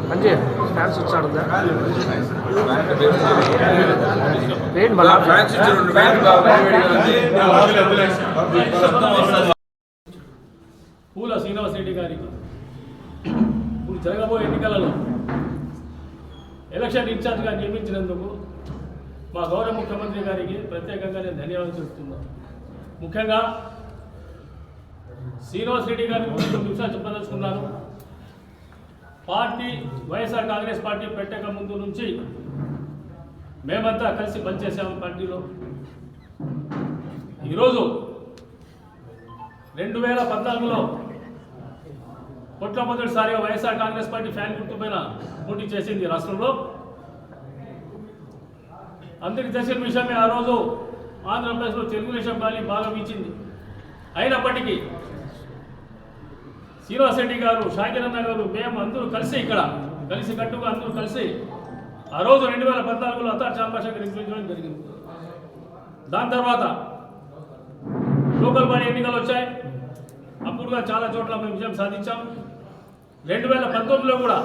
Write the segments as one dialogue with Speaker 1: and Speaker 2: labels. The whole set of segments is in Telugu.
Speaker 1: మంచి ఫ్యాన్స్ వచ్చాడు
Speaker 2: పూల శ్రీనివాస్ రెడ్డి గారికి ఇప్పుడు జరగబోయే ఎన్నికలలో ఎలక్షన్ ఇన్ఛార్జ్గా నియమించినందుకు మా గౌరవ ముఖ్యమంత్రి గారికి ప్రత్యేకంగా నేను ధన్యవాదాలు చెప్తున్నాను. ముఖ్యంగా శ్రీనివాస్ రెడ్డి గారికి కొన్ని విషయాలు చెప్పదలుచుకున్నాను. పార్టీ వైఎస్ఆర్ కాంగ్రెస్ పార్టీ పెట్టక ముందు నుంచి మేమంతా కలిసి పనిచేసాము పార్టీలో. ఈరోజు 2014లో మొట్టమొదటిసారిగా వైఎస్ఆర్ కాంగ్రెస్ పార్టీ ఫ్యాన్ గుర్తుపైన పోటీ చేసింది రాష్ట్రంలో. అందరికీ తెలిసిన విషయమే, ఆ రోజు ఆంధ్రప్రదేశ్లో తెలుగుదేశం పార్టీ బాగా వీచింది. అయినప్పటికీ శ్రీనివాస్ రెడ్డి గారు, షాకిరన్న గారు, మేము అందరూ కలిసి కలిసి కట్టుగా అందరూ కలిసి ఆ రోజు 2014లో అంతా చాంబాషాకి నిర్మించడం జరిగింది. దాని తర్వాత లోకల్ బాడీ ఎన్నికలు వచ్చాయి. అప్పుడుగా చాలా చోట్ల మేము విజయం సాధించాం. 2019లో కూడా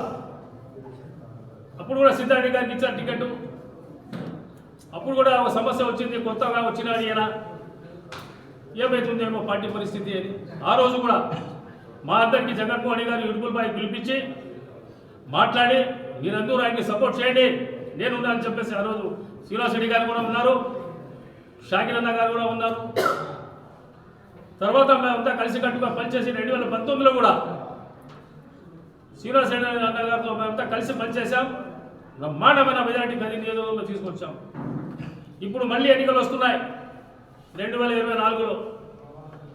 Speaker 2: అప్పుడు కూడా సిద్ధారెడ్డి గారికి ఇచ్చారు టికెట్. అప్పుడు కూడా ఒక సమస్య వచ్చింది, కొత్తగా వచ్చినాడు ఈయన, ఏమవుతుందేమో పార్టీ పరిస్థితి అని. ఆ రోజు కూడా మా అందరికీ జగన్మోహన్ గారు యుడుపులపై పిలిపించి మాట్లాడి మీరందరూ ఆయన్ని సపోర్ట్ చేయండి, నేను ఉన్నానని చెప్పేసి ఆ రోజు శ్రీనివాస్ రెడ్డి గారు కూడా ఉన్నారు, షాకిరన్న గారు కూడా ఉన్నారు. తర్వాత మేమంతా కలిసికట్టుగా పనిచేసి 2019లో కూడా శ్రీనివాస్ రెడ్డి అన్న గారితో మేమంతా కలిసి పనిచేశాం. బ్రహ్మాండమైన మెజారిటీ గది నియోజకవర్గంలో తీసుకొచ్చాం. ఇప్పుడు మళ్ళీ ఎన్నికలు వస్తున్నాయి 2024లో.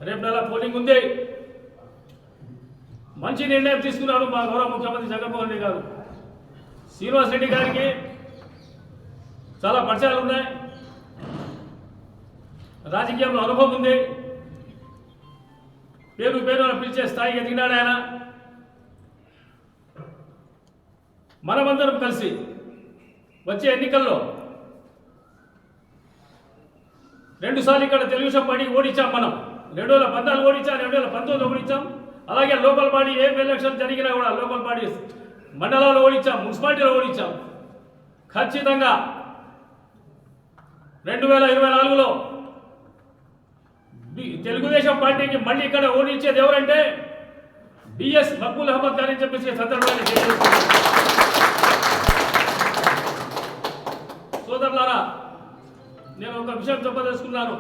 Speaker 2: రేపు నెల పోలింగ్ ఉంది. మంచి నిర్ణయం తీసుకున్నాడు మా గౌరవ ముఖ్యమంత్రి జగన్మోహన్ రెడ్డి గారు. శ్రీనివాస్ రెడ్డి గారికి చాలా పరిచయాలు ఉన్నాయి, రాజకీయంలో అనుభవం ఉంది, పేరు పిలిచే స్థాయికి ఎదిగినాడు ఆయన. మనమందరం కలిసి వచ్చే ఎన్నికల్లో 2 సార్లు ఇక్కడ తెలుగుదేశం పార్టీకి ఓడించాం. మనం 2014 ఓడించాం, 2019 ఓడించాం. అలాగే లోకల్ బాడీ ఏ ఎలక్షన్ జరిగినా కూడా లోకల్ బాడీ మండలాల్లో ఓడించాం, మున్సిపాలిటీలో ఓడించాం. ఖచ్చితంగా 2024లో తెలుగుదేశం పార్టీకి మళ్ళీ ఇక్కడ ఓడించేది ఎవరంటే బిఎస్ మక్బూల్ అహ్మద్ గారని చెప్పేసి సందర్భంగా తెలియజేస్తున్నారు. సోదరులారా, నేను ఒక విషయం చెప్పదలుచుకున్నాను.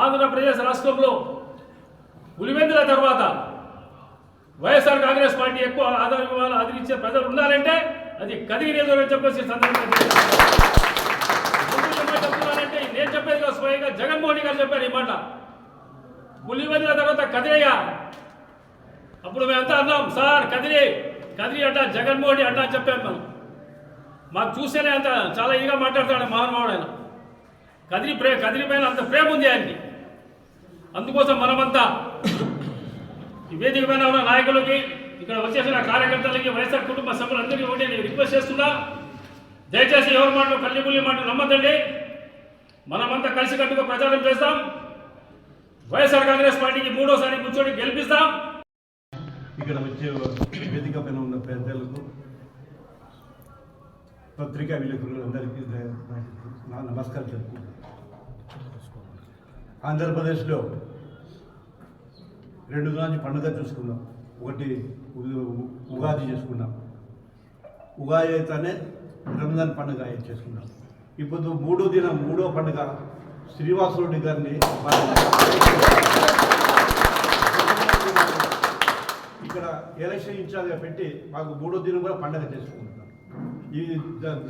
Speaker 2: ఆంధ్రప్రదేశ్ రాష్ట్రంలో పులివెందుల తర్వాత వైఎస్ఆర్ కాంగ్రెస్ పార్టీ ఎక్కువ ఆదరించే ప్రజలు ఉన్నారంటే అది కదిరి నియోజకవర్గం చెప్పేసి సందర్భంగా చెప్తున్నానంటే నేను చెప్పేది కాదు, స్వయంగా జగన్మోహన్ గారు చెప్పారు ఈ మాట. పులివెందుల తర్వాత కదిరయ్యా. అప్పుడు మేమంతా అన్నాం, సార్ కదిరి అంట జగన్మోహన్ అంట అని చెప్పాము. మనం మాకు చూస్తేనే అంత చాలా ఈగా మాట్లాడతాడు మహానుభావుడు ఆయన. కదిరి పైన అంత ప్రేమ ఉంది ఆయనకి. అందుకోసం మనమంతా ఈ వేదిక పైన ఉన్న నాయకులకి, ఇక్కడ వచ్చేసిన కార్యకర్తలకి, వైఎస్ఆర్ కుటుంబ సభ్యులందరికీ ఒకటి నేను రిక్వెస్ట్ చేస్తున్నా, దయచేసి ఎవరి మాటలు కల్లిబుల్లి మాటలు నమ్మద్దండి. మనమంతా కలిసికట్టుగా ప్రచారం చేస్తాం. వైఎస్ఆర్ కాంగ్రెస్ పార్టీకి 3వసారి కూర్చొని గెలిపిస్తాం.
Speaker 3: ఇక్కడ వచ్చే వేదిక పైన ఉన్న పెద్దలకు, పత్రికా విలేకరులందరికీ నమస్కారం చెప్పుకుంటాం. ఆంధ్రప్రదేశ్లో 2 రోజుల పండుగ చూసుకున్నాం. ఒకటి ఉగాది చేసుకున్నాం, ఉగాది అయితేనే రంజాన్ పండుగ చేసుకున్నాం. ఇప్పుడు మూడో పండుగ శ్రీనివాస్ రెడ్డి గారిని ఇక్కడ ఎలక్షన్ ఇన్ఛార్జ్గా పెట్టి మాకు 3వ దినం కూడా పండుగ చేసుకుంటున్నాం. ఈ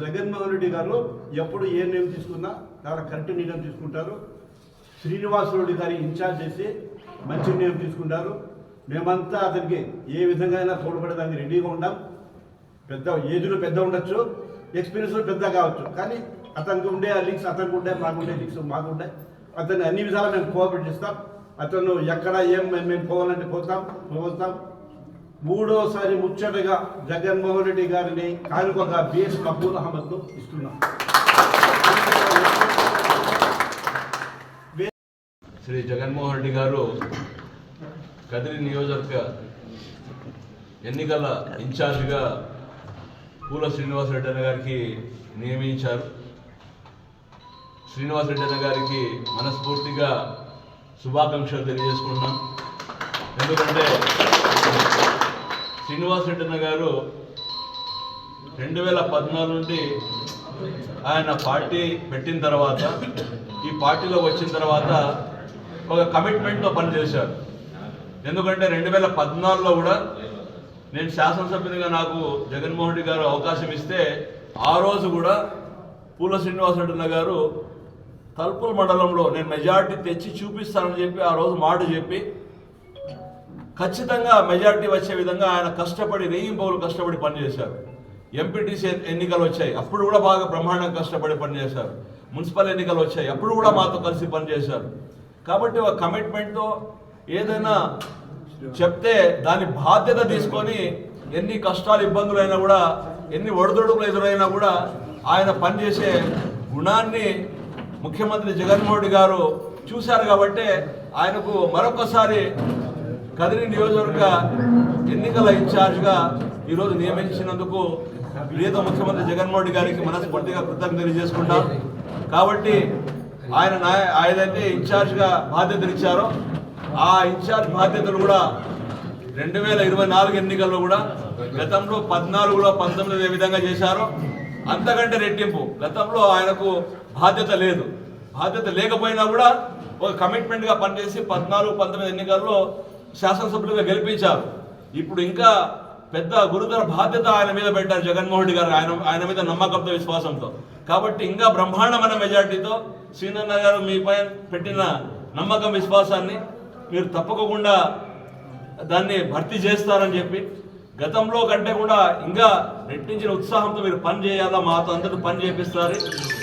Speaker 3: జగన్మోహన్ రెడ్డి గారు ఎప్పుడు ఏ నిర్ణయం తీసుకున్నా చాలా కరెక్ట్ నిర్ణయం తీసుకుంటారు. శ్రీనివాస్ రెడ్డి గారి ఇన్ఛార్జ్ చేసి మంచి నిర్ణయం తీసుకుంటారు. మేమంతా అతనికి ఏ విధంగా అయినా తోడ్పడేదానికి రెడీగా ఉన్నాం. ఏజ్లో పెద్ద ఉండొచ్చు, ఎక్స్పీరియన్స్ పెద్ద కావచ్చు, కానీ అతనికి ఉండే లింక్స్ అతనికి ఉండే, మాకుండే లింక్స్ మాకుండే. అతన్ని అన్ని విధాలా మేము కోఆపరేట్ చేస్తాం. అతను ఎక్కడ మేము పోవాలంటే పోతాం. 3వసారి ముచ్చటగా జగన్మోహన్ రెడ్డి గారిని కానుకగా బిఎస్ మక్బూల్ అహ్మద్ను ఇస్తున్నాం.
Speaker 4: శ్రీ జగన్మోహన్ రెడ్డి గారు
Speaker 1: కదిరి నియోజకవర్గ ఎన్నికల ఇన్ఛార్జిగా పూల శ్రీనివాసరెడ్డి అన్న గారికి నియమించారు. శ్రీనివాసరెడ్డి అన్న గారికి మనస్ఫూర్తిగా శుభాకాంక్షలు తెలియజేసుకుంటున్నాం. ఎందుకంటే శ్రీనివాసరెడ్డి అన్న గారు 2014 నుండి ఆయన పార్టీ పెట్టిన తర్వాత, ఈ పార్టీలో వచ్చిన తర్వాత ఒక కమిట్మెంట్తో పనిచేశారు. ఎందుకంటే 2014లో కూడా నేను శాసనసభ్యునిగా నాకు జగన్మోహన్ రెడ్డి గారు అవకాశం ఇస్తే ఆ రోజు కూడా పూల శ్రీనివాసరెడ్డి గారు తలుపుల మండలంలో నేను మెజార్టీ తెచ్చి చూపిస్తానని చెప్పి ఆ రోజు మాట చెప్పి ఖచ్చితంగా మెజార్టీ వచ్చే విధంగా ఆయన కష్టపడి రెయ్యింబౌలు కష్టపడి పనిచేశారు. ఎంపీటీసీ ఎన్నికలు వచ్చాయి, అప్పుడు కూడా బాగా బ్రహ్మాండంగా కష్టపడి పనిచేశారు. మున్సిపల్ ఎన్నికలు వచ్చాయి, అప్పుడు కూడా మాతో కలిసి పనిచేశారు. కాబట్టి ఒక కమిట్మెంట్తో ఏదైనా చెప్తే దాని బాధ్యత తీసుకొని ఎన్ని కష్టాలు ఇబ్బందులైనా కూడా, ఎన్ని ఒడిదుడుకులు ఎదురైనా కూడా ఆయన పనిచేసే గుణాన్ని ముఖ్యమంత్రి జగన్మోహన్ రెడ్డి గారు చూశారు. కాబట్టి ఆయనకు మరొకసారి కదిరి నియోజకవర్గ ఎన్నికల ఇన్ఛార్జ్గా ఈరోజు నియమించినందుకు ప్రియత ముఖ్యమంత్రి జగన్మోహన్ రెడ్డి గారికి మనస్ఫూర్తిగా కృతజ్ఞతలు తెలియజేసుకుంటాం. కాబట్టి ఆయనైతే ఇన్ఛార్జ్గా బాధ్యతలు ఇచ్చారో ఆ ఇన్ఛార్జ్ బాధ్యతలు కూడా 2024 ఎన్నికల్లో కూడా గతంలో 14లో 19 ఏ విధంగా చేశారో అంతకంటే రెట్టింపు. గతంలో ఆయనకు బాధ్యత లేదు, బాధ్యత లేకపోయినా కూడా ఒక కమిట్మెంట్గా పనిచేసి 14-19 ఎన్నికల్లో శాసనసభ్యులుగా గెలిపించారు. ఇప్పుడు ఇంకా పెద్ద గురుతర బాధ్యత ఆయన మీద పెట్టారు జగన్మోహన్ రెడ్డి గారు, ఆయన మీద నమ్మకంతో విశ్వాసంతో. కాబట్టి ఇంకా బ్రహ్మాండమైన మెజార్టీతో శ్రీనన్న గారు మీపై పెట్టిన నమ్మకం విశ్వాసాన్ని మీరు తప్పకుండా దాన్ని భర్తీ చేస్తారని చెప్పి, గతంలో కంటే కూడా ఇంకా రెట్టించిన ఉత్సాహంతో మీరు పని చేయాలా, మాతో అందరూ పని చేపిస్తారు.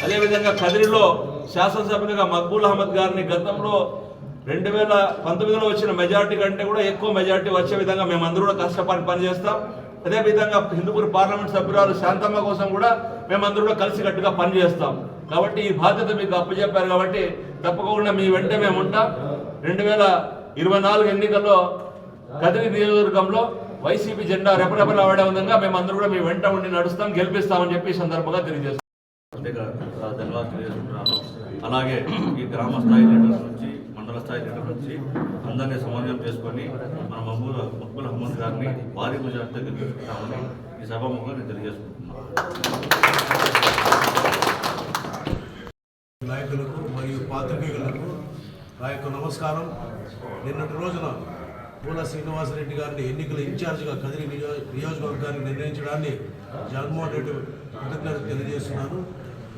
Speaker 1: అదేవిధంగా కదిరిలో శాసనసభ్యులుగా మక్బూల్ అహ్మద్ గారిని గతంలో 2019లో వచ్చిన మెజార్టీ కంటే కూడా ఎక్కువ మెజార్టీ వచ్చే విధంగా మేమందరూ కూడా కష్టపడి పనిచేస్తాం. అదేవిధంగా హిందూపూర్ పార్లమెంట్ సభ్యురాలు శాంతమ్మ కోసం కూడా మేమందరూ కూడా కలిసికట్టుగా పనిచేస్తాం. కాబట్టి ఈ బాధ్యత మీకు అప్పచెప్పారు కాబట్టి తప్పకుండా మీ వెంట మేము ఉంటాం. 2024 ఎన్నికల్లో కదిరి నియోజకవర్గంలో వైసీపీ జెండా రెపరెపలు ఆడే విధంగా మేమందరూ కూడా మీ వెంట ఉండి నడుస్తాం, గెలిపిస్తామని చెప్పి సందర్భంగా తెలియజేస్తాం.
Speaker 4: ధన్యవాదాలు తెలియజేస్తున్నాను. అలాగే ఈ గ్రామ స్థాయి లీడర్స్ నుంచి మండల స్థాయి లీడర్ నుంచి అందరినీ సమన్వయం చేసుకొని మన మక్బూల్ అహ్మద్ గారిని భారీ మెజార్టీతో గెలిపిస్తామని ఈ సభాముఖంగా నేను తెలియజేసుకుంటున్నాను.
Speaker 5: నాయకులకు మరియు పాత్రికేయులకు నా యొక్క నమస్కారం. నిన్నటి రోజున పూల శ్రీనివాసరెడ్డి గారిని ఎన్నికల ఇన్ఛార్జిగా కదిరి నియోజకవర్గాన్ని నిర్ణయించడాన్ని జగన్మోహన్ రెడ్డి కృతజ్ఞతలు తెలియజేస్తున్నాను.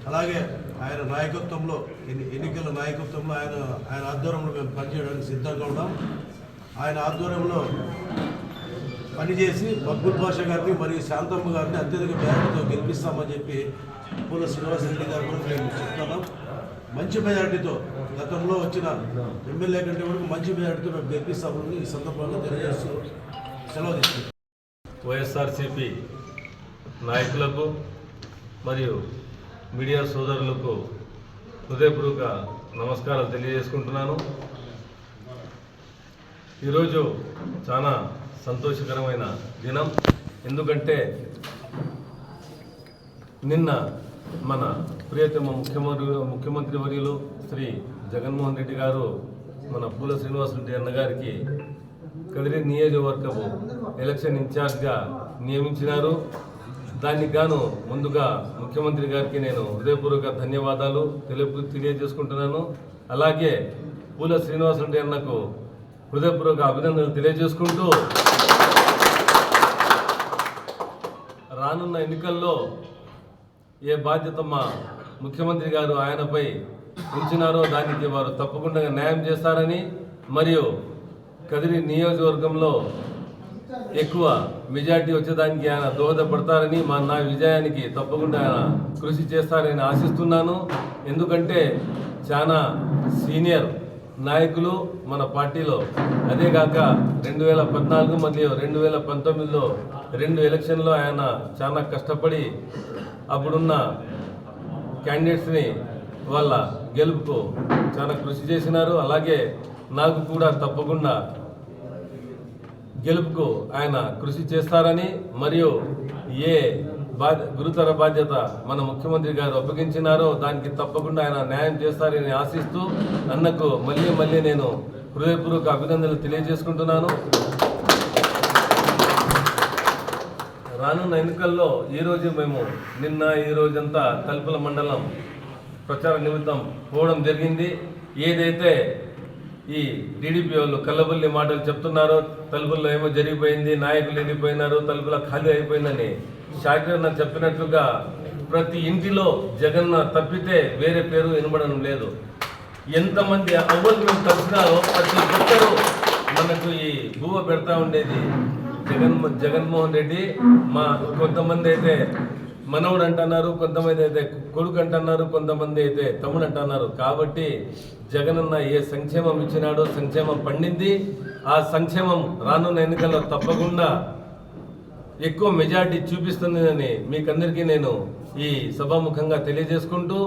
Speaker 5: అలాగే ఆయన నాయకత్వంలో ఎన్నికల నాయకత్వంలో ఆయన ఆధ్వర్యంలో మేము పనిచేయడానికి సిద్ధంగా ఉన్నాం. ఆయన ఆధ్వర్యంలో పనిచేసి మక్బూల్ బాషా గారిని మరియు శాంతమ్మ గారిని అత్యధిక మెజార్టీతో గెలిపిస్తామని చెప్పి పూల శ్రీనివాసరెడ్డి గారు కూడా మేము చెప్తున్నాం. మంచి మెజార్టీతో గతంలో వచ్చిన ఎమ్మెల్యే కంటే వరకు మంచి మెజార్టీతో మేము గెలిపిస్తామని ఈ సందర్భంగా తెలియజేస్తూ సెలవు తీసుకుంటాం.
Speaker 6: వైఎస్ఆర్సీపీ నాయకులకు మరియు మీడియా సోదరులకు హృదయపూర్వక నమస్కారాలు తెలియజేసుకుంటున్నాను. ఈరోజు చాలా సంతోషకరమైన దినం. ఎందుకంటే నిన్న మన ప్రియతమ ముఖ్యమంత్రి వర్యులు శ్రీ జగన్మోహన్ రెడ్డి గారు మన పూల శ్రీనివాసరెడ్డి అన్న గారికి కదిరి నియోజకవర్గము ఎలక్షన్ ఇన్ఛార్జ్గా నియమించినారు. దానికి గాను ముందుగా ముఖ్యమంత్రి గారికి నేను హృదయపూర్వక ధన్యవాదాలు తెలియజేసుకుంటున్నాను. అలాగే పూల శ్రీనివాసరెడ్డి అన్నకు హృదయపూర్వక అభినందనలు తెలియజేసుకుంటూ రానున్న ఎన్నికల్లో ఏ బాధ్యత మా ముఖ్యమంత్రి గారు ఆయనపై ఉంచినారో దానికి వారు తప్పకుండా న్యాయం చేస్తారని, మరియు కదిరి నియోజకవర్గంలో ఎక్కువ మెజార్టీ వచ్చేదానికి ఆయన దోహదపడతారని, నా విజయానికి తప్పకుండా ఆయన కృషి చేస్తారని ఆశిస్తున్నాను. ఎందుకంటే చాలా సీనియర్ నాయకులు మన పార్టీలో. అదేగాక 2014 మరియు 2019లో 2 ఎలక్షన్లో ఆయన చాలా కష్టపడి అప్పుడున్న క్యాండిడేట్స్ని వాళ్ళ గెలుపుకు చాలా కృషి చేసినారు. అలాగే నాకు కూడా తప్పకుండా గెలుపుకు ఆయన కృషి చేస్తారని మరియు ఏ గురుతర బాధ్యత మన ముఖ్యమంత్రి గారు అప్పగించినారో దానికి తప్పకుండా ఆయన న్యాయం చేస్తారని ఆశిస్తూ అన్నకు మళ్ళీ నేను హృదయపూర్వక అభినందనలు తెలియజేసుకుంటున్నాను. రానున్న ఎన్నికల్లో ఈరోజు మేము ఈ రోజంతా తలుపుల మండలం ప్రచార నిమిత్తం పోవడం జరిగింది. ఏదైతే ఈ టీడీపీ వాళ్ళు కల్లబుల్లి మాటలు చెప్తున్నారో, తలుపుల్లో ఏమో జరిగిపోయింది, నాయకులు వెళ్ళిపోయినారు, తలుపుల ఖాళీ అయిపోయిందని షాకిరన్న చెప్పినట్లుగా ప్రతి ఇంటిలో జగన్న తప్పితే వేరే పేరు వినబడడం లేదు. ఎంతమంది అవ్వలు మేము కలిసినారో ప్రతి ఒక్కరూ మనకు ఈ భూవ పెడతా ఉండేది జగన్మోహన్ రెడ్డి. మా కొంతమంది అయితే మనవుడు అంటున్నారు, కొంతమంది అయితే కొడుకు అంటున్నారు, కొంతమంది అయితే తమ్ముడు అంటున్నారు. కాబట్టి జగనన్న ఏ సంక్షేమం ఇచ్చినాడో సంక్షేమం పండింది. ఆ సంక్షేమం రానున్న ఎన్నికల్లో తప్పకుండా ఎక్కువ మెజార్టీ చూపిస్తుందని మీకందరికీ నేను ఈ సభాముఖంగా తెలియజేసుకుంటూ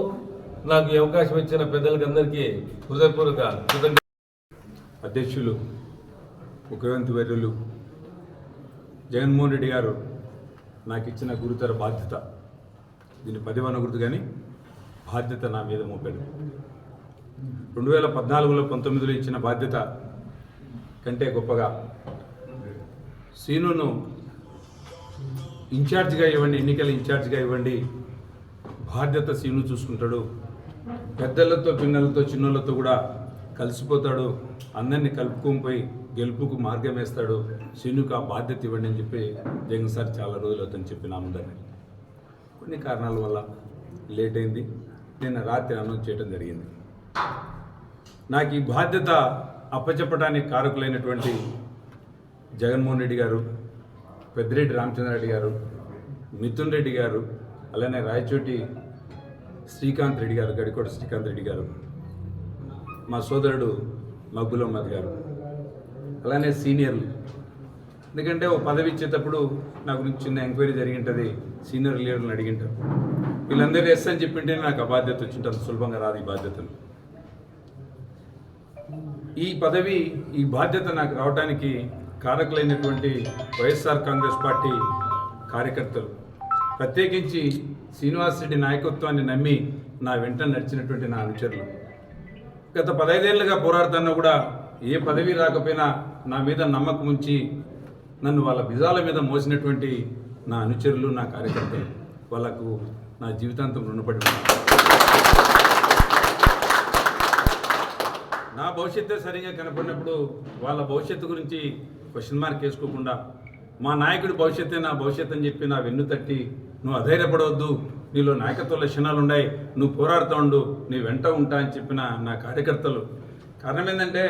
Speaker 6: నాకు ఈ అవకాశం ఇచ్చిన పెద్దలకందరికీ హృదయపూర్వక కృతజ్ఞతలు.
Speaker 7: అధ్యక్షులు ముఖ్యమంత్రి వర్యులు జగన్మోహన్ రెడ్డి గారు నాకు ఇచ్చిన గురుతర బాధ్యత, దీన్ని పదివనకూడదు కానీ బాధ్యత నా మీద మోపాడు. 2014లో 19లో ఇచ్చిన బాధ్యత కంటే గొప్పగా సీనును ఇన్ఛార్జిగా ఇవ్వండి, ఎన్నికల ఇన్ఛార్జిగా ఇవ్వండి, బాధ్యత సీను చూసుకుంటాడు, పెద్దలతో పిన్నలతో చిన్నోళ్ళతో కూడా కలిసిపోతాడు, అందరినీ కలుపుకొని పోయి గెలుపుకు మార్గం వేస్తాడు, సీనుకు ఆ బాధ్యత ఇవ్వండి అని చెప్పి జగన్ సార్ చాలా రోజులు అవుతుందని చెప్పి నా ముందని కొన్ని కారణాల వల్ల లేట్ అయింది. నేను రాత్రి అనౌన్స్ చేయడం జరిగింది. నాకు ఈ బాధ్యత అప్పచెప్పడానికి కారకులైనటువంటి జగన్మోహన్ రెడ్డి గారు, పెద్దిరెడ్డి రామచంద్రారెడ్డి గారు, మిథున్ రెడ్డి గారు, అలానే రాయచోటి శ్రీకాంత్ రెడ్డి గారు, గడికోట శ్రీకాంత్ రెడ్డి గారు, మా సోదరుడు మక్బుల్ అహ్మద్ గారు, అలానే సీనియర్లు. ఎందుకంటే ఒక పదవి ఇచ్చేటప్పుడు నా గురించి చిన్న ఎంక్వైరీ జరిగింటుంది, సీనియర్ లీడర్లను అడిగింటారు. వీళ్ళందరూ ఎస్ అని చెప్పింటే నాకు ఆ బాధ్యత వచ్చింటుంది, సులభంగా రాదు ఈ బాధ్యతలు. ఈ పదవి, ఈ బాధ్యత నాకు రావడానికి కారకులైనటువంటి వైఎస్ఆర్ కాంగ్రెస్ పార్టీ కార్యకర్తలు, ప్రత్యేకించి శ్రీనివాస్ రెడ్డి నాయకత్వాన్ని నమ్మి నా వెంట నడిచినటువంటి నా అనుచరులు, గత 15 ఏళ్ళుగా పోరాడుతున్నా కూడా ఏ పదవి రాకపోయినా నా మీద నమ్మకం ఉంచి నన్ను వాళ్ళ భుజాల మీద మోసినటువంటి నా అనుచరులు, నా కార్యకర్తలు, వాళ్ళకు నా జీవితాంతం రుణపడి ఉన్నాను. నా భవిష్యత్తే సరిగా కనపడినప్పుడు వాళ్ళ భవిష్యత్తు గురించి క్వశ్చన్ మార్క్ వేసుకోకుండా మా నాయకుడి భవిష్యత్తే నా భవిష్యత్తు అని చెప్పి నా వెన్ను తట్టి, నువ్వు అధైర్యపడవద్దు, నీలో నాయకత్వ లక్షణాలు ఉన్నాయి, నువ్వు పోరాడుతూ ఉండు, నీ వెంట ఉంటా అని చెప్పిన నా కార్యకర్తలు. కారణం ఏంటంటే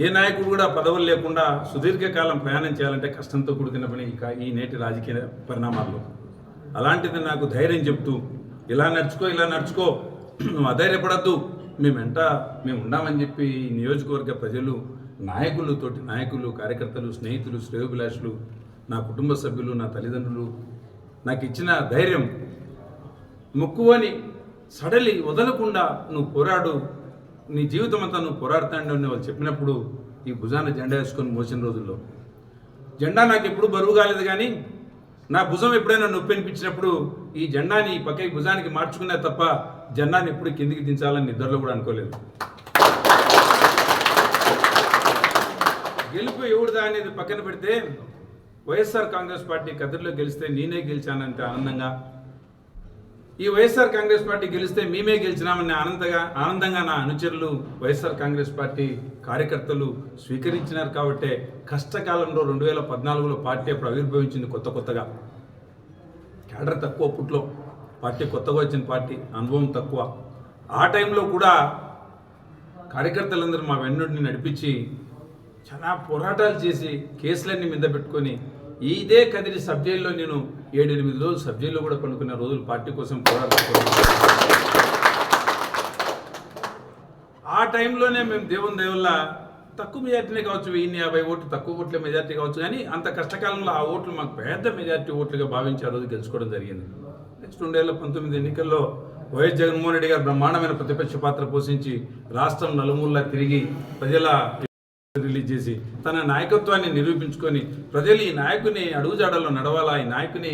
Speaker 7: ఏ నాయకుడు కూడా పదవులు లేకుండా సుదీర్ఘకాలం ప్రయాణం చేయాలంటే కష్టంతో కూడుకున్న పని ఈ నేటి రాజకీయ పరిణామాల్లో. అలాంటిది నాకు ధైర్యం చెప్తూ, ఇలా నడుచుకో, నువ్వు అధైర్యపడద్దు, మేము ఉన్నామని చెప్పి ఈ నియోజకవర్గ ప్రజలు, నాయకులతోటి నాయకులు, కార్యకర్తలు, స్నేహితులు, శ్రేయోభిలాషులు, నా కుటుంబ సభ్యులు, నా తల్లిదండ్రులు నాకు ఇచ్చిన ధైర్యం, మొక్కువని సడలి వదలకుండా నువ్వు పోరాడు, నీ జీవితం అంతా నువ్వు పోరాడుతాండి అని వాళ్ళు చెప్పినప్పుడు ఈ భుజాన జెండా వేసుకొని మోసిన రోజుల్లో, జెండా నాకు ఎప్పుడు బరువు కాలేదు, కానీ నా భుజం ఎప్పుడైనా నొప్పి అనిపించినప్పుడు ఈ జెండాని ఈ పక్కకి భుజానికి మార్చుకునే తప్ప జెండాని ఎప్పుడు కిందికి దించాలని నిద్రలో కూడా అనుకోలేదు. గెలుపు ఎవరిదా అనేది పక్కన పెడితే వైఎస్ఆర్ కాంగ్రెస్ పార్టీ కదిరిలో గెలిస్తే నేనే గెలిచానంటే ఆనందంగా, ఈ వైఎస్ఆర్ కాంగ్రెస్ పార్టీ గెలిస్తే మేమే గెలిచినామని ఆనందంగా నా అనుచరులు, వైఎస్ఆర్ కాంగ్రెస్ పార్టీ కార్యకర్తలు స్వీకరించినారు. కాబట్టే కష్టకాలంలో 2014లో పార్టీ అప్పుడు ఆవిర్భవించింది కొత్తగా, క్యాడర్ తక్కువ, అప్పట్లో పార్టీ కొత్తగా వచ్చిన పార్టీ, అనుభవం తక్కువ. ఆ టైంలో కూడా కార్యకర్తలందరూ మా వెన్నుడిని నడిపించి చాలా పోరాటాలు చేసి కేసులన్నీ మీద పెట్టుకొని ఇదే కదిరి సబ్ జైల్లో నేను 7-8 రోజులు సబ్ జైల్లో కూడా పండుకున్న రోజులు పార్టీ కోసం పోరాడుతున్నాను. ఆ టైంలోనే మేము దేవుని దేవుళ్ళ తక్కువ మెజార్టీనే కావచ్చు, 1050 ఓట్లు తక్కువ ఓట్ల మెజార్టీ కావచ్చు, కానీ అంత కష్టకాలంలో ఆ ఓట్లు మాకు పెద్ద మెజార్టీ ఓట్లుగా భావించి ఆ రోజు గెలుచుకోవడం జరిగింది. నెక్స్ట్ 2019 ఎన్నికల్లో వైఎస్ జగన్మోహన్ రెడ్డి గారు బ్రహ్మాండమైన ప్రతిపక్ష పాత్ర పోషించి రాష్ట్రం నలుమూలలా తిరిగి ప్రజల రిలీజ్ చేసి తన నాయకత్వాన్ని నిరూపించుకొని ప్రజలు ఈ నాయకుని అడుగుజాడల్లో నడవాలా, ఈ నాయకుని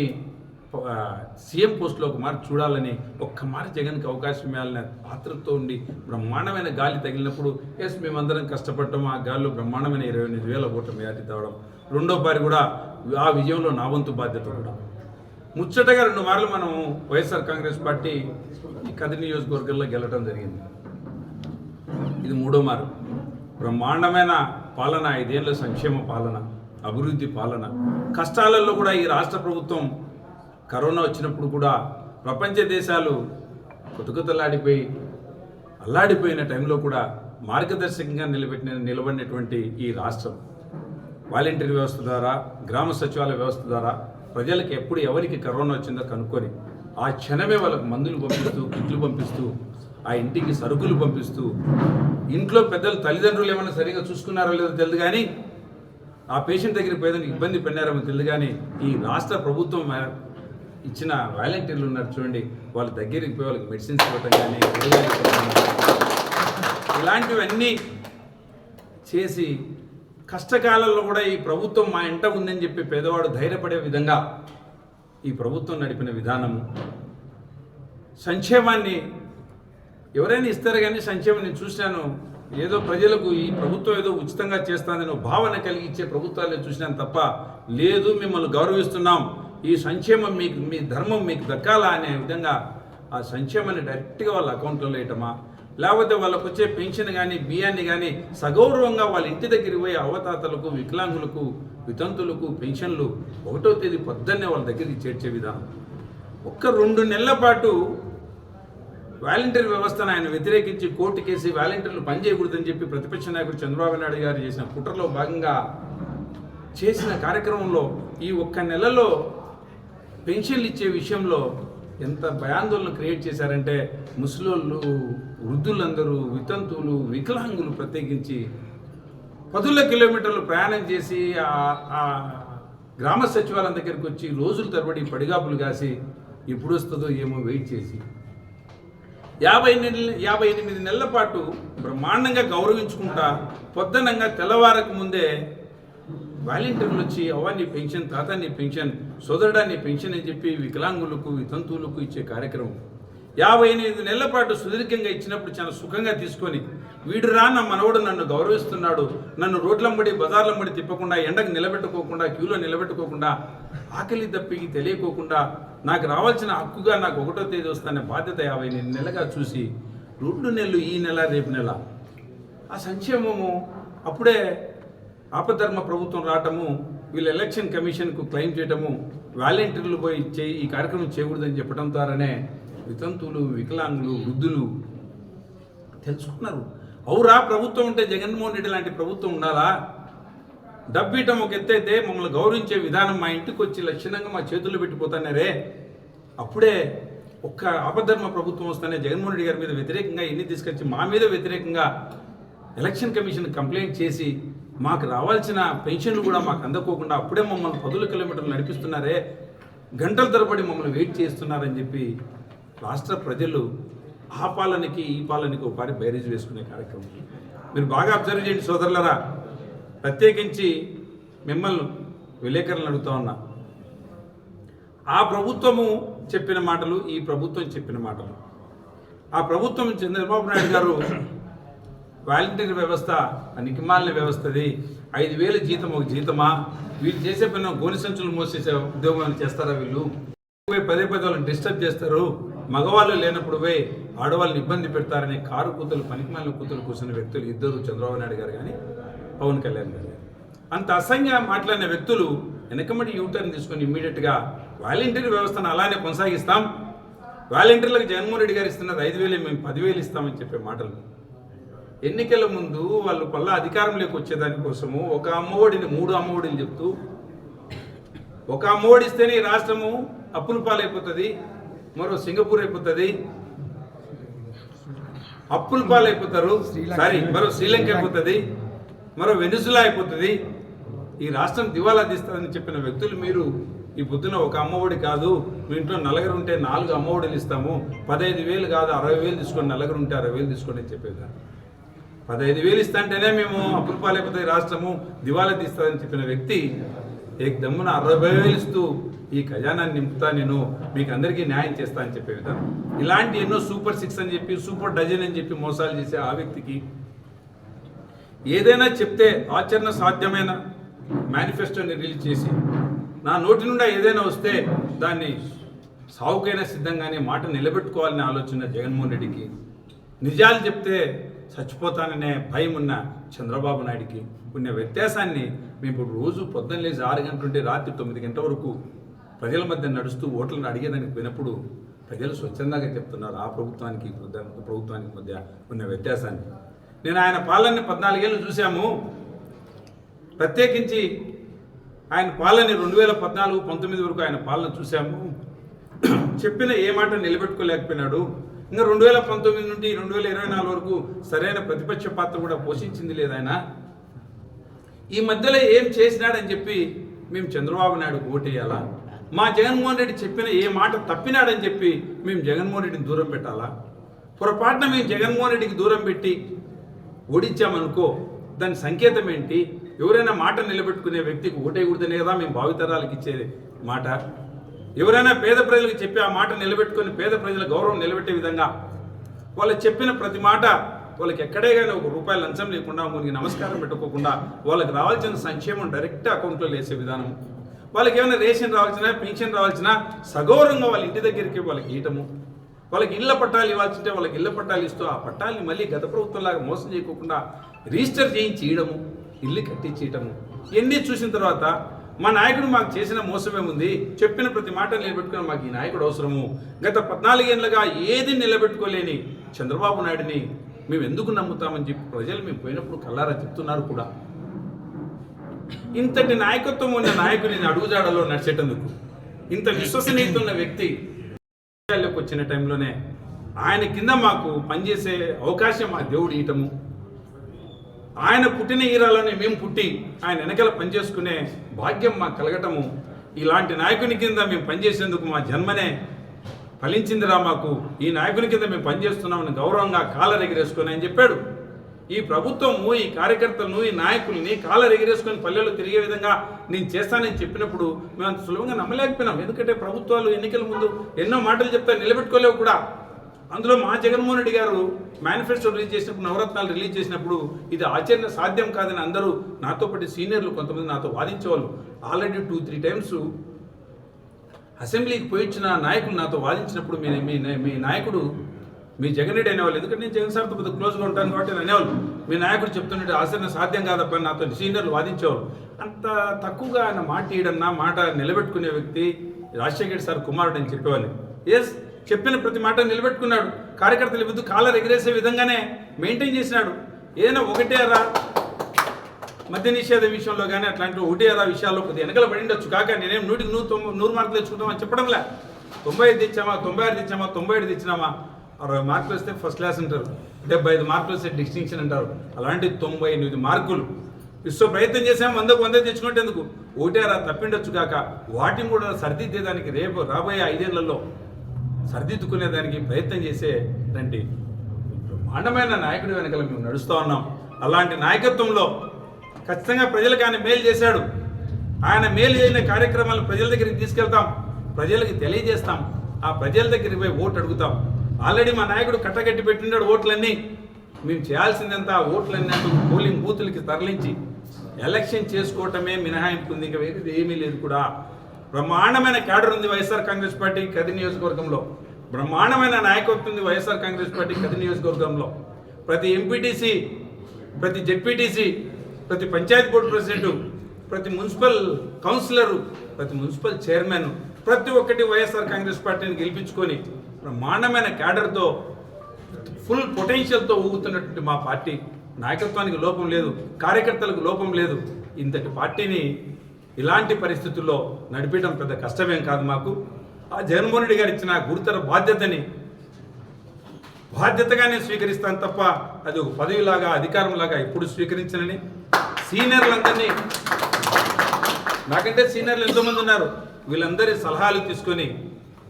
Speaker 7: సీఎం పోస్టులో ఒక మారు చూడాలని ఒక్క మారు జగన్కి అవకాశం ఇవ్వాలనే పాత్రతో ఉండి బ్రహ్మాండమైన గాలి తగిలినప్పుడు ఎస్ మేమందరం కష్టపడటం, ఆ గాలిలో బ్రహ్మాండమైన 28,000 ఓట్ల మెజార్టీ తేవడం, రెండో పారి కూడా ఆ విజయంలో నా వంతు బాధ్యత కూడా. ముచ్చటగా 2 మార్లు మనం వైఎస్ఆర్ కాంగ్రెస్ పార్టీ ఈ కదిరి నియోజకవర్గంలో గెలవడం జరిగింది. ఇది 3వ మారు. బ్రహ్మాండమైన పాలన, 5 ఏళ్ళ సంక్షేమ పాలన, అభివృద్ధి పాలన. కష్టాలలో కూడా ఈ రాష్ట్ర ప్రభుత్వం కరోనా వచ్చినప్పుడు కూడా ప్రపంచ దేశాలు కొతుకొతలాడిపోయి అల్లాడిపోయిన టైంలో కూడా మార్గదర్శకంగా నిలబడినటువంటి ఈ రాష్ట్రం వాలంటీర్ వ్యవస్థ ద్వారా, గ్రామ సచివాలయ వ్యవస్థ ద్వారా ప్రజలకు ఎప్పుడు ఎవరికి కరోనా వచ్చిందో కనుక్కొని ఆ క్షణమే వాళ్ళకు మందులు పంపిస్తూ, కిట్లు పంపిస్తూ, ఆ ఇంటికి సరుకులు పంపిస్తూ, ఇంట్లో పెద్దలు తల్లిదండ్రులు ఏమైనా సరిగా చూసుకున్నారో లేదో తెలియదు కానీ ఆ పేషెంట్ దగ్గరికి పోయేదానికి ఇబ్బంది పడినారేమో తెలియదు కానీ ఈ రాష్ట్ర ప్రభుత్వం ఇచ్చిన వాలంటీర్లు ఉన్నారు చూడండి, వాళ్ళ దగ్గరికి పోయి వాళ్ళకి మెడిసిన్స్ ఇవ్వటం కానీ ఇలాంటివన్నీ చేసి కష్టకాలంలో కూడా ఈ ప్రభుత్వం మా ఇంట ఉందని చెప్పి పేదవాడు ధైర్యపడే విధంగా ఈ ప్రభుత్వం నడిపిన విధానము, సంక్షేమాన్ని ఎవరైనా ఇస్తారు కానీ సంక్షేమం నేను చూసినాను ఏదో ప్రజలకు ఈ ప్రభుత్వం ఏదో ఉచితంగా చేస్తుందని భావన కలిగించే ప్రభుత్వాలే చూసినాను తప్ప లేదు మిమ్మల్ని గౌరవిస్తున్నాం, ఈ సంక్షేమం మీకు, మీ ధర్మం మీకు దక్కాలా అనే విధంగా ఆ సంక్షేమాన్ని డైరెక్ట్గా వాళ్ళ అకౌంట్లో వేయటమా, లేకపోతే వాళ్ళకు వచ్చే పెన్షన్ కానీ బియ్యాన్ని కానీ సగౌరవంగా వాళ్ళ ఇంటి దగ్గరికి పోయి అవతాతలకు, వికలాంగులకు, వితంతులకు పెన్షన్లు 1వ తేదీ పొద్దున్నే వాళ్ళ దగ్గరికి చేర్చే విధానం. ఒక్క 2 నెలల పాటు వాలంటీర్ వ్యవస్థను ఆయన వ్యతిరేకించి కోర్టు కేసి వాలంటీర్లు పనిచేయకూడదని చెప్పి ప్రతిపక్ష నాయకుడు చంద్రబాబు నాయుడు గారు చేసిన కుట్రలో భాగంగా చేసిన కార్యక్రమంలో ఈ 1 నెలలో పెన్షన్లు ఇచ్చే విషయంలో ఎంత భయాందోళన క్రియేట్ చేశారంటే ముసలోళ్ళు, వృద్ధులందరూ, వితంతువులు, వికలాంగులు ప్రత్యేకించి 10 కిలోమీటర్లు ప్రయాణం చేసి ఆ గ్రామ సచివాలయం దగ్గరికి వచ్చి రోజుల తరబడి పడిగాపులు కాసి ఎప్పుడు వస్తుందో ఏమో వెయిట్ చేసి 58 నెలల పాటు బ్రహ్మాండంగా గౌరవించుకుంటా పొద్దునంగా తెల్లవారకు ముందే వాలంటీర్లు వచ్చి అవ్వని పెన్షన్, తాతాన్ని పెన్షన్, సోదరుడాన్ని పెన్షన్ అని చెప్పి వికలాంగులకు, వితంతువులకు ఇచ్చే కార్యక్రమం 58 నెలల పాటు సుదీర్ఘంగా ఇచ్చినప్పుడు చాలా సుఖంగా తీసుకొని వీడు రా నా మనవడు నన్ను గౌరవిస్తున్నాడు, నన్ను రోడ్లంబడి బజార్లంబడి తిప్పకుండా, ఎండకు నిలబెట్టుకోకుండా, క్యూలో నిలబెట్టుకోకుండా, ఆకలి దప్పికి తెలియకోకుండా నాకు రావాల్సిన హక్కుగా నాకు 1వ తేదీ వస్తానే బాధ్యత 58 నెలలుగా చూసి 2 నెలలు ఈ నెల రేపు నెల ఆ సంక్షేమము అప్పుడే ఆపధర్మ ప్రభుత్వం రావటము, వీళ్ళు ఎలక్షన్ కమిషన్కు క్లెయిమ్ చేయటము, వాలంటీర్లు పోయి ఈ కార్యక్రమం చేయకూడదని చెప్పడం ద్వారానే వితంతువులు, వికలాంగులు, వృద్ధులు తెలుసుకున్నారు. అవురా ప్రభుత్వం ఉంటే జగన్మోహన్ రెడ్డి లాంటి ప్రభుత్వం ఉండాలా, డబ్బీయటం ఒక ఎత్తైతే మమ్మల్ని గౌరవించే విధానం మా ఇంటికి వచ్చి లక్షణంగా మా చేతుల్లో పెట్టిపోతున్నారే, అప్పుడే ఒక్క ఆపధర్మ ప్రభుత్వం వస్తానే జగన్మోహన్ రెడ్డి గారి మీద వ్యతిరేకంగా ఎన్ని తీసుకొచ్చి మా మీద వ్యతిరేకంగా ఎలక్షన్ కమిషన్ కంప్లైంట్ చేసి మాకు రావాల్సిన పెన్షన్లు కూడా మాకు అందకోకుండా అప్పుడే మమ్మల్ని 10 కిలోమీటర్లు నడిపిస్తున్నారే, గంటల తరబడి మమ్మల్ని వెయిట్ చేస్తున్నారని చెప్పి రాష్ట్ర ప్రజలు ఆ పాలనకి ఈ పాలనకి ఒకసారి బైరేజ్ వేసుకునే కార్యక్రమం. మీరు బాగా అబ్జర్వ్ చేయండి సోదరులరా, ప్రత్యేకించి మిమ్మల్ని విలేకరులను అడుగుతా ఉన్నా, ఆ ప్రభుత్వము చెప్పిన మాటలు, ఈ ప్రభుత్వం చెప్పిన మాటలు. ఆ ప్రభుత్వం చంద్రబాబు నాయుడు గారు వాలంటీర్ వ్యవస్థ నికిమాలిన వ్యవస్థది, 5,000 జీతం ఒక జీతమా, వీళ్ళు చేసే పని గోని సంచులు మోసేసే ఉద్యోగాలు చేస్తారా, వీళ్ళు పదే వాళ్ళని డిస్టర్బ్ చేస్తారు, మగవాళ్ళు లేనప్పుడు పోయి ఆడవాళ్ళని ఇబ్బంది పెడతారని కారు కూతులు, పనికిమాలిన కూతులు కూర్చున్న వ్యక్తులు ఇద్దరు చంద్రబాబు నాయుడు గారు కానీ పవన్ కళ్యాణ్ గారు. అంత అసహ్యంగా మాట్లాడిన వ్యక్తులు వెనకమటి యూటర్న్ తీసుకొని ఇమ్మీడియట్గా వాలంటీర్ వ్యవస్థను అలానే కొనసాగిస్తాం, వాలంటీర్లకు జగన్మోహన్ రెడ్డి గారు ఇస్తున్నది 5,000, మేము 10,000 ఇస్తామని చెప్పే మాటలు. ఎన్నికల ముందు వాళ్ళు పల్లా అధికారంలోకి వచ్చేదానికోసము ఒక అమ్మఒడిని 3 అమ్మఒడిని చెప్తూ, ఒక అమ్మఒడి ఇస్తేనే ఈ రాష్ట్రము అప్పుల పాలైపోతుంది, మరో సింగపూర్ అయిపోతుంది, అప్పుల పాలైపోతారు, మరో శ్రీలంక అయిపోతుంది, మరో వెనిజులా అయిపోతుంది, ఈ రాష్ట్రం దివాలా తీస్తుందని చెప్పిన వ్యక్తులు మీరు ఈ పొద్దున ఒక అమ్మఒడి కాదు, మీ ఇంట్లో 4 ఉంటే 4 అమ్మఒడిలు ఇస్తాము, 15,000 కాదు 60,000 తీసుకోండి, 4 ఉంటే 60,000 తీసుకోండి అని చెప్పేదాన్ని. 15,000 ఇస్తాంటేనే మేము అప్పులు పాలైపోతే రాష్ట్రము దివాలా తీస్తుందని చెప్పిన వ్యక్తి ఏకదమ్మున 60,000 ఇస్తూ ఈ ఖజానాన్ని నింపుతా, నేను మీకు అందరికీ న్యాయం చేస్తా అని చెప్పే విధానం. ఇలాంటి ఎన్నో సూపర్ 6 అని చెప్పి సూపర్ డజన్ అని చెప్పి మోసాలు చేసే ఆ వ్యక్తికి ఏదైనా చెప్తే ఆచరణ సాధ్యమైన మేనిఫెస్టోని రిలీజ్ చేసి నా నోటి నుండి ఏదైనా వస్తే దాన్ని సావుకైనా సిద్ధంగానే మాట నిలబెట్టుకోవాలనే ఆలోచన జగన్మోహన్ రెడ్డికి, నిజాలు చెప్తే చచ్చిపోతాననే భయం ఉన్న చంద్రబాబు నాయుడికి ఉన్న వ్యత్యాసాన్ని మేము ఇప్పుడు రోజు పొద్దున్న లేచి 6 గంటల నుండి రాత్రి 9 గంటల వరకు ప్రజల మధ్య నడుస్తూ ఓట్లను అడిగేదానికి పోయినప్పుడు ప్రజలు స్వచ్ఛందంగా చెప్తున్నారు ఆ ప్రభుత్వానికి ప్రభుత్వానికి మధ్య ఉన్న వ్యత్యాసాన్ని. నేను ఆయన పాలనని 14 ఏళ్ళు చూశాము. ప్రత్యేకించి ఆయన పాలన 2014-19 వరకు ఆయన పాలన చూశాము. చెప్పిన ఏ మాట నిలబెట్టుకోలేకపోయినాడు. ఇంకా 2019 నుండి 2024 వరకు సరైన ప్రతిపక్ష పాత్ర కూడా పోషించింది లేదు ఆయన. ఈ మధ్యలో ఏం చేసినాడని చెప్పి మేము చంద్రబాబు నాయుడుకు ఓటేయాలా? మా జగన్మోహన్ రెడ్డి చెప్పిన ఏ మాట తప్పినాడని చెప్పి మేము జగన్మోహన్ రెడ్డిని దూరం పెట్టాలా? పొరపాటున మేము జగన్మోహన్ రెడ్డికి దూరం పెట్టి ఓడించామనుకో దాని సంకేతం ఏంటి? ఎవరైనా మాట నిలబెట్టుకునే వ్యక్తికి ఓటేయకూడదనే కదా మేము భావితరాలకు ఇచ్చే మాట. ఎవరైనా పేద ప్రజలకు చెప్పి ఆ మాట నిలబెట్టుకొని పేద ప్రజల గౌరవం నిలబెట్టే విధంగా వాళ్ళు చెప్పిన ప్రతి మాట వాళ్ళకి ఎక్కడే కానీ ₹1 లంచం లేకుండా మునికి నమస్కారం పెట్టుకోకుండా వాళ్ళకి రావాల్సిన సంక్షేమం డైరెక్ట్ అకౌంట్లో వేసే విధానం, వాళ్ళకి ఏమైనా రేషన్ రావాల్సిన పెన్షన్ రావాల్సిన సగౌరవంగా వాళ్ళ ఇంటి దగ్గరికి వాళ్ళకి ఇవ్వటము, వాళ్ళకి ఇళ్ల పట్టాలు ఇవ్వాల్సింటే వాళ్ళకి ఇళ్ల పట్టాలు ఇస్తూ ఆ పట్టాలని మళ్ళీ గత ప్రభుత్వంలాగా మోసం చేయకోకుండా రిజిస్టర్ చేయించి ఇవ్వడము, ఇల్లు కట్టించడము. ఇవన్నీ చూసిన తర్వాత మా నాయకుడు మాకు చేసిన మోసమేముంది? చెప్పిన ప్రతి మాట నిలబెట్టుకుని మాకు ఈ నాయకుడు అవసరము. గత 14 ఏళ్ళుగా ఏది నిలబెట్టుకోలేని చంద్రబాబు నాయుడిని మేము ఎందుకు నమ్ముతామని చెప్పి ప్రజలు మేము పోయినప్పుడు కల్లారా చెప్తున్నారు కూడా. ఇంతటి నాయకత్వం ఉన్న నాయకుని అడుగుజాడలో నడిచేటందుకు ఇంత విశ్వసనీయత ఉన్న వ్యక్తి వచ్చిన టైంలోనే ఆయన కింద మాకు పనిచేసే అవకాశం మా దేవుడు ఇయటము, ఆయన పుట్టిన ఈరాలోనే మేము పుట్టి ఆయన వెనకాల పనిచేసుకునే భాగ్యం మాకు కలగటము, ఇలాంటి నాయకుని కింద మేము పనిచేసేందుకు మా జన్మనే ఫలించిందిరా మాకు. ఈ నాయకుని కింద మేము పనిచేస్తున్నామని గౌరవంగా కాలర్ ఎగిరేసుకొని అని చెప్పాడు. ఈ ప్రభుత్వము ఈ కార్యకర్తలను ఈ నాయకుల్ని కాలర్ ఎగిరేసుకొని పల్లెల్లో తిరిగే విధంగా నేను చేస్తానని చెప్పినప్పుడు మేము అంత సులభంగా నమ్మలేకపోయినాం. ఎందుకంటే ప్రభుత్వాలు ఎన్నికల ముందు ఎన్నో మాటలు చెప్తా నిలబెట్టుకోలేవు కూడా. అందులో మా జగన్మోహన్ రెడ్డి గారు మేనిఫెస్టో రిలీజ్ చేసినప్పుడు, నవరత్నాలు రిలీజ్ చేసినప్పుడు ఇది ఆచరణ సాధ్యం కాదని అందరూ నాతో పాటు సీనియర్లు కొంతమంది నాతో వాదించేవాళ్ళు. ఆల్రెడీ 2-3 టైమ్స్ అసెంబ్లీకి పోయించిన నాయకులు నాతో వాదించినప్పుడు మీ నాయకుడు మీ జగన్ రెడ్డి అనేవాళ్ళు, ఎందుకంటే నేను జగన్ సార్తో పెద్ద క్లోజ్గా ఉంటాను కాబట్టి అనేవాళ్ళు, మీ నాయకుడు చెప్తున్నట్టు ఆచరణ సాధ్యం కాదప్పని నాతో సీనియర్లు వాదించేవాళ్ళు. అంత తక్కువగా ఆయన మాట ఇయడన్నా మాట నిలబెట్టుకునే వ్యక్తి రాజశేఖర సార్ కుమారుడు అని చెప్పేవాళ్ళు. ఎస్, చెప్పిన ప్రతి మాట నిలబెట్టుకున్నాడు. కార్యకర్తల విద్దు కాలర్ ఎగిరేసే విధంగానే మెయింటైన్ చేసినాడు. ఏదైనా ఒకటేరా మద్య నిషేధ విషయంలో కానీ అట్లాంటి ఒకటేరా విషయాల్లో కొద్దిగా వెనకల పడిండొచ్చు కాక నేనేం 100కి 100 మార్కులు తెచ్చుకుంటామని చెప్పడంలే. 95 తెచ్చామా, 96 తెచ్చామా, 97 తెచ్చినామా, 60 మార్కులు వస్తే ఫస్ట్ క్లాస్ అంటారు, 75 మార్కులు వస్తే డిస్టింక్షన్ అంటారు. అలాంటి 98 మార్కులు ఇస్తూ ప్రయత్నం చేసాము. 100కు 100 తెచ్చుకుంటే ఎందుకు ఒకటేరా తప్పిండొచ్చు కాక వాటిని కూడా సరిదిద్దేదానికి రేపు రాబోయే 5 ఏళ్లలో సరిదిద్దుకునేదానికి ప్రయత్నం చేసేదంటే బ్రహ్మాండమైన నాయకుడి వెనకాల మేము నడుస్తూ ఉన్నాం. అలాంటి నాయకత్వంలో ఖచ్చితంగా ప్రజలకు ఆయన మేలు చేశాడు. ఆయన మేలు చేసిన కార్యక్రమాలను ప్రజల దగ్గరికి తీసుకెళ్తాం, ప్రజలకి తెలియజేస్తాం, ఆ ప్రజల దగ్గరికి పోయి ఓటు అడుగుతాం. ఆల్రెడీ మా నాయకుడు కట్టగట్టి పెట్టినాడు ఓట్లన్నీ. మేము చేయాల్సిందంతా ఓట్లన్నీ పోలింగ్ బూతులకి తరలించి ఎలక్షన్ చేసుకోవటమే మినహాయింపు ఉంది, ఇంకా వేరేది ఏమీ లేదు కూడా. బ్రహ్మాండమైన క్యాడర్ ఉంది వైఎస్ఆర్ కాంగ్రెస్ పార్టీ కదిరి నియోజకవర్గంలో, బ్రహ్మాండమైన నాయకత్వం ఉంది వైఎస్ఆర్ కాంగ్రెస్ పార్టీ కదిరి నియోజకవర్గంలో. ప్రతి ఎంపీటీసీ, ప్రతి జెడ్పీటీసీ, ప్రతి పంచాయతీ బోర్డు ప్రెసిడెంటు, ప్రతి మున్సిపల్ కౌన్సిలరు, ప్రతి మున్సిపల్ చైర్మన్, ప్రతి ఒక్కటి వైఎస్ఆర్ కాంగ్రెస్ పార్టీని గెలిపించుకొని బ్రహ్మాండమైన క్యాడర్తో ఫుల్ పొటెన్షియల్తో ఊగుతున్నటువంటి మా పార్టీ నాయకత్వానికి లోపం లేదు, కార్యకర్తలకు లోపం లేదు. ఇంతటి పార్టీని ఇలాంటి పరిస్థితుల్లో నడిపించడం పెద్ద కష్టమేం కాదు మాకు. ఆ జగన్మోహన్ రెడ్డి గారు ఇచ్చిన గురుతర బాధ్యతగానే స్వీకరిస్తాను తప్ప అది ఒక పదవిలాగా అధికారంలాగా ఎప్పుడు స్వీకరించనని సీనియర్లందరినీ, నాకంటే సీనియర్లు ఎంతోమంది ఉన్నారు, వీళ్ళందరి సలహాలు తీసుకొని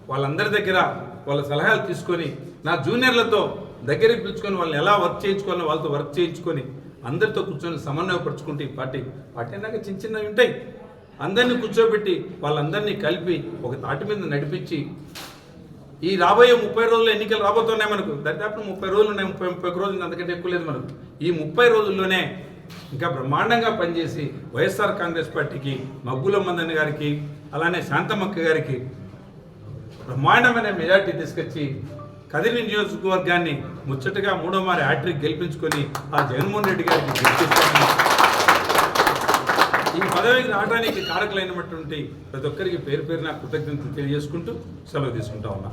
Speaker 7: వాళ్ళందరి దగ్గర వాళ్ళ సలహాలు తీసుకొని నా జూనియర్లతో దగ్గరికి పిలుచుకొని వాళ్ళని ఎలా వర్క్ చేయించుకోవాలో వాళ్ళతో వర్క్ చేయించుకొని అందరితో కూర్చొని సమన్వయపరుచుకుంటే ఈ పార్టీ అన్నాక చిన్న చిన్నవి ఉంటాయి. అందరినీ కూర్చోబెట్టి వాళ్ళందరినీ కలిపి ఒక తాటి మీద నడిపించి ఈ రాబోయే 30 రోజుల్లో ఎన్నికలు రాబోతున్నాయి. మనకు దాదాపు 30 రోజులు ఉన్నాయి, 30 రోజులు అంతకంటే ఎక్కువ లేదు మనకు. ఈ 30 రోజుల్లోనే ఇంకా బ్రహ్మాండంగా పనిచేసి వైఎస్ఆర్ కాంగ్రెస్ పార్టీకి, మగ్గుల మందన్న గారికి, అలానే శాంతమ్మక్క గారికి బ్రహ్మాండమైన మెజార్టీ తీసుకొచ్చి కదిరి నియోజకవర్గాన్ని ముచ్చటగా 3వ మారి హ్యాట్రిక్ గెలిపించుకొని ఆ జగన్మోహన్ రెడ్డి గారికి గెలిపిస్తామని ఈ పదవికి రావడానికి కారకులైనటువంటి ప్రతి ఒక్కరికి పేరు పేరున కృతజ్ఞతలు తెలియజేసుకుంటూ సెలవు తీసుకుంటా ఉన్నా.